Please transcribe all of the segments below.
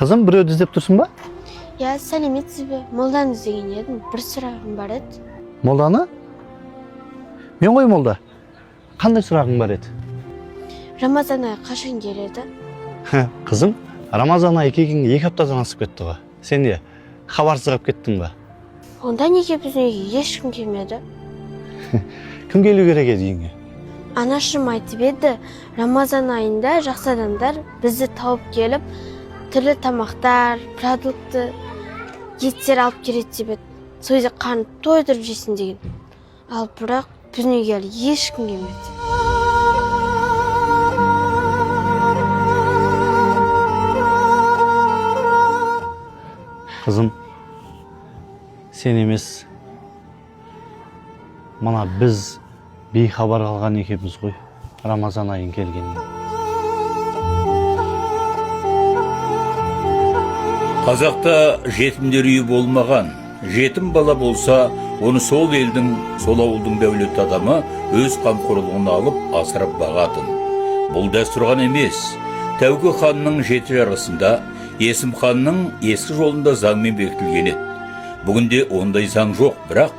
Kızım bir іздеп тұрсың ба? Ya сәлеметсіз бе? Молданы іздеген едім. Bir сұрағым бар еді. Молданы? Мен ғой молда. Қандай сұрағың бар еді? Рамазан айы қашан келеді? Қызым, Рамазан айы келгенге 2 аптадан асып кетті ғой. Сен не, хабарсыз қалып кеттің ба? Онда неге біздің үйге ешкім келмеді? Кім келу керек еді үйіңе? Анашым айтып еді, Рамазан айында жақсы адамдар бізді тауып келіп, түрлі тамақтар, продукты, еттер алып келеді деп еді. Сол жерде қарнын тойдырып жейсің деген. Ал бірақ біздің үйге әлі ешкім келмеді. Қызым, сен емес, мана біз бейхабар қалған екенбіз ғой, Рамазан айын келгеніне. Қазақта жетімдер үйі болмаған. Жетім бала болса, оны сол елдің, сол ауылдың дәулетті адамы өз қамқорлығына алып асырап бағатын. Бұл дәстүр ғана емес. Тәуке ханның 7 жарғысында Есім ханның ескі жолында заңмен бекітілген еді. Бүгінде ондай заң жоқ, бірақ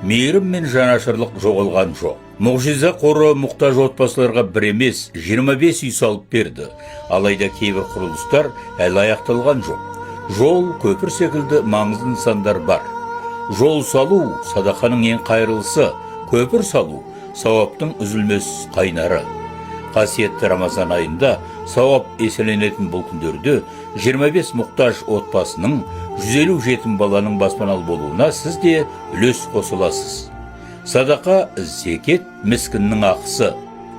мейірім мен жанашырлық жоғалған жоқ. Мұғжиза қоры мұқтаж отбасыларға бір емес 25 үй салып берді. Алайда кейбір құрылыстар әлі аяқталған жоқ. Жол, көпір секілді маңызды нысандар бар. Жол салу садақаның ең қайырлысы, көпір салу сауаптың үзілмес қайнары. Қасиетті Рамазан айында сауап еселенетін бұл күндерде 25 мұқтаж отбасының 150 жетім баланың баспаналы болуына сіз де үлес қосыласыз. Садақа зекет міскіннің ақысы.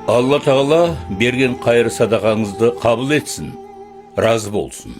Алла тағала берген қайыр садақаңызды қабыл етсін, разы болсын.